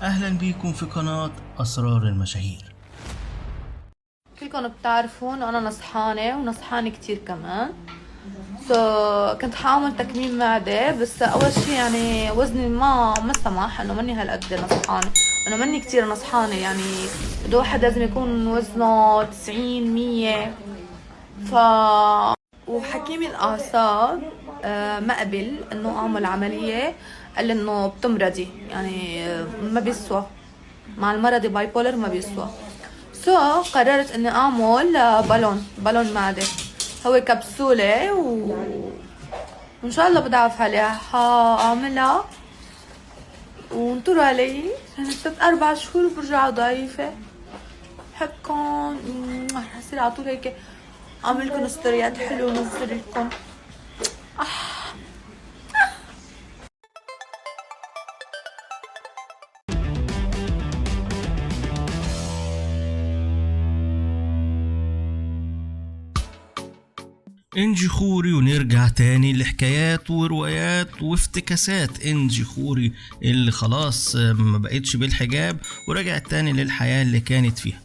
أهلا بيكم في قناة أسرار المشاهير. كلكم بتعرفون أنا نصحانة ونصحانة كتير كمان. كنت حاعمل تكميم معدة، بس أول شي يعني وزني ما سمح إنه مني هالقد نصحانة، أنا مني كتير نصحانة. يعني بده واحد لازم يكون وزنه 90 100. وحكيم الأعصاب ما قبل إنه أعمل عملية، قال إنه بتمرضي، يعني ما بيسوى مع المرض باي بولر، ما بيسوى. قررت اني اعمل بالون معدة، هو كبسولة وان شاء الله بدعف عليها، حاعملها وانطروا علي. يعني 3 4 شهور وبرجع ضعيفة. بحبكن، رح يصير على طول هيك اعملكن ستوريات حلوة ونزللكن. إنجي خوري، ونرجع تاني لحكايات وروايات وافتكاسات إنجي خوري اللي خلاص ما بقتش بالحجاب ورجعت تاني للحياة اللي كانت فيها.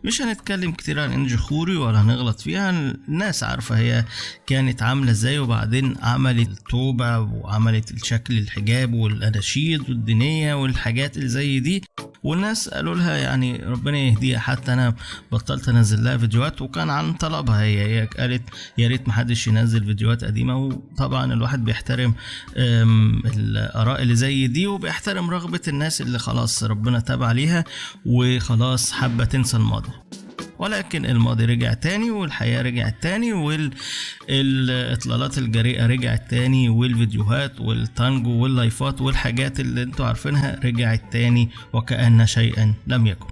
مش هنتكلم كتير عن إنجي خوري ولا هنغلط فيها، الناس عارفة هي كانت عاملة ازاي، وبعدين عملت التوبة وعملت الشكل الحجاب والأناشيد والدينية والحاجات اللي زي دي، والناس قالوا لها يعني ربنا يهديها. حتى انا بطلت انزل لها فيديوهات وكان عن طلبها، هي قالت يا ريت محدش ينزل فيديوهات قديمة. وطبعا الواحد بيحترم الآراء اللي زي دي، وبيحترم رغبة الناس اللي خلاص ربنا تاب عليها وخلاص حابة تنسى الماضي. ولكن الماضي رجع تاني، والحياة رجعت تاني، والاطلالات الجريئة رجعت تاني، والفيديوهات والتانجو واللايفات والحاجات اللي انتوا عارفينها رجعت تاني وكأن شيئا لم يكن.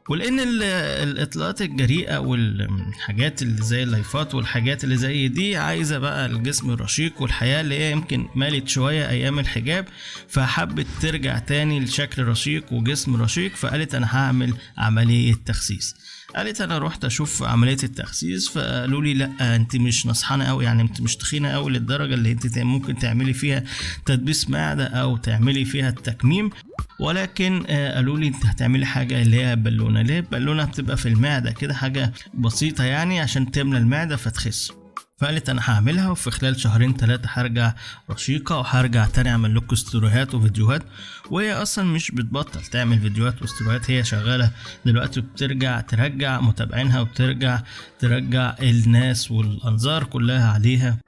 ولان الاطلالات الجريئة والحاجات اللي زي اللايفات والحاجات اللي زي دي عايزة بقى الجسم الرشيق والحياة اللي هي يمكن مالت شوية ايام الحجاب، فحبت ترجع تاني لشكل رشيق وجسم رشيق، فقالت انا هعمل عملية تخسيس. قالت انا رحت اشوف عملية التخسيس، فقالوا لي لا انت مش نصحانة قوي، يعني انت مش تخينة قوي للدرجة اللي انت ممكن تعملي فيها تدبيس معدة او تعملي فيها التكميم، ولكن قالوا لي انت هتعملي حاجة اللي هي بالونة. ليه بالونة؟ بتبقى في المعدة كده، حاجة بسيطة يعني عشان تملى المعدة فتخس. فقالت انا هعملها، وفي خلال 2-3 هرجع رشيقة وهرجع تاني اعمل لكم ستوريهات وفيديوهات. وهي اصلا مش بتبطل تعمل فيديوهات وستوريهات، هي شغالة دلوقتي وبترجع ترجع متابعينها وبترجع ترجع الناس والانظار كلها عليها.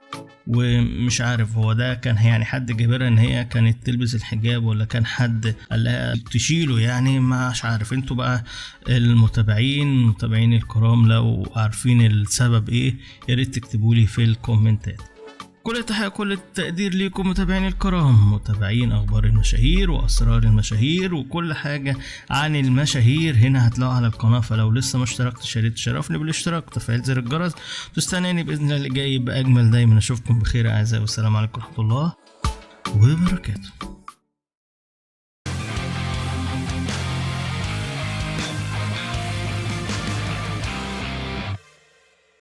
ومش عارف هو ده كان يعني حد جبرها ان هي كانت تلبس الحجاب، ولا كان حد قال لها تشيله، يعني مش عارف. انتوا بقى المتابعين الكرام لو عارفين السبب ايه يا ريت تكتبوا لي في الكومنتات. كل التحية كل التقدير ليكم متابعين الكرام، متابعين اخبار المشاهير واسرار المشاهير وكل حاجة عن المشاهير هنا هتلاقوا على القناة. فلو لسه ما اشتركتش يا ريت تشرفني بالاشتراك وتفعيل زر الجرس، تستناني باذن الله اللي جاي باجمل. دايما اشوفكم بخير اعزائي، والسلام عليكم ورحمة الله وبركاته.